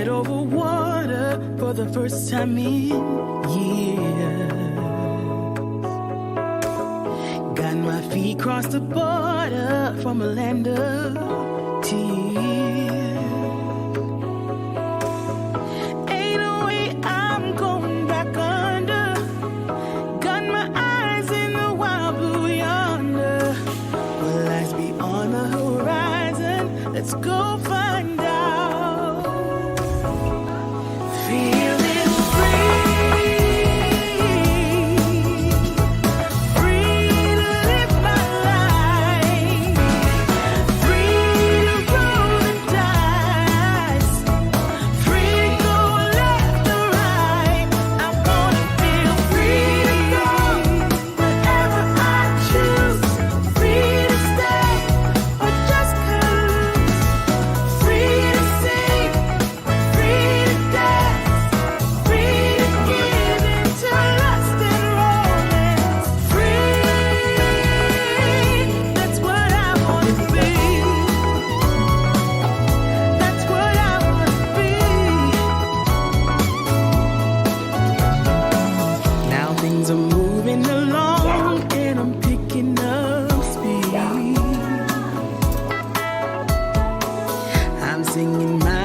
head over water for the first time in years. Got my feet across the border from a land of tears. Ain't no way I'm going back under. Got my eyes in the wild blue yonder. Will lies beyond the horizon? Let's go find out. Feeling free, free to live my life, free to roll the dice, free to go left or right. I wanna feel free to go wherever I choose, free to stay or just cruise, free to sing, free to dance, free to give into lust and romance, free. That's what I wanna be. That's what I wanna be. Now things are moving along and I'm picking up speed. I'm singing my